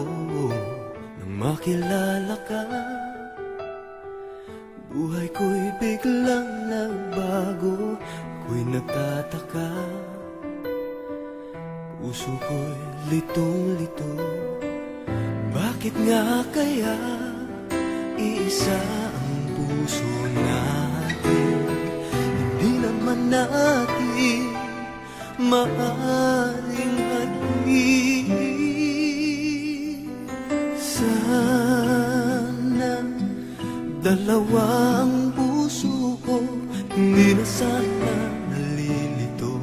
nang makilala ka. Buhay ko'y biglang nagbago, ko'y nagtataka. Puso ko'y litong-lito, bakit nga kaya iisa ang puso natin? Hindi naman natin maaring hadin. Sana dalawang puso ko, hindi na sana nalilito.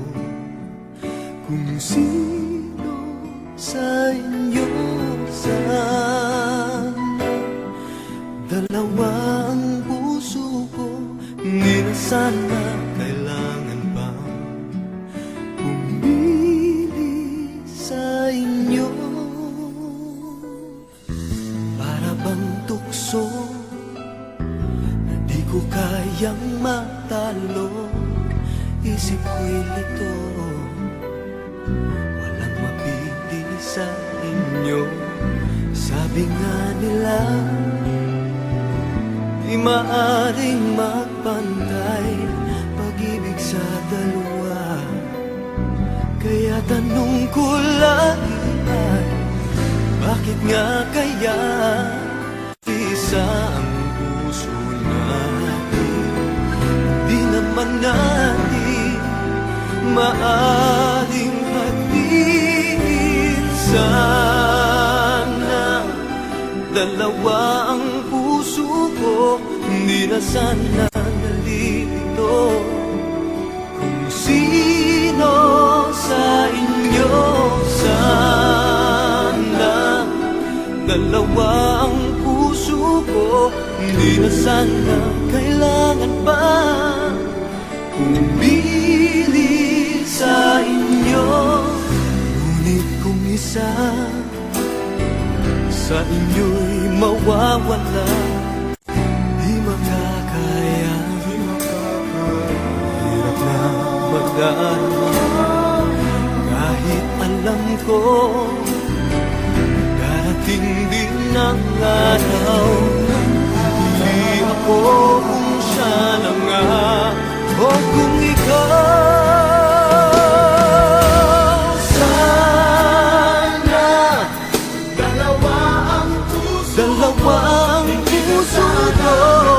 Kung sino sa inyo sana dalawang puso ko, hindi na sana kailangan pang pumili sa inyo. Para bang tukso na di ko kayang matalo, isip ko'y lito, walang mapili sa inyo. Sabi nga nila, di maaring magpantay pag-ibig sa dalawa. Kaya tanong ko lagi ay, bakit nga kaya isa ang puso natin? Di naman natin maaring hadin. Sana dalawa ang puso ko, hindi na sana nalilito. Kung sino sa inyo sana dalawa ang puso ko, hindi na sana kailangan pa pumili sa inyo. Ngunit kung isa sa inyo'y mawawala, di makakaya, hirap na mag-alala. Kahit alam ko darating din ang araw, hindi ako kung siya na nga o kung ikaw. Sana dalawa ang puso ko,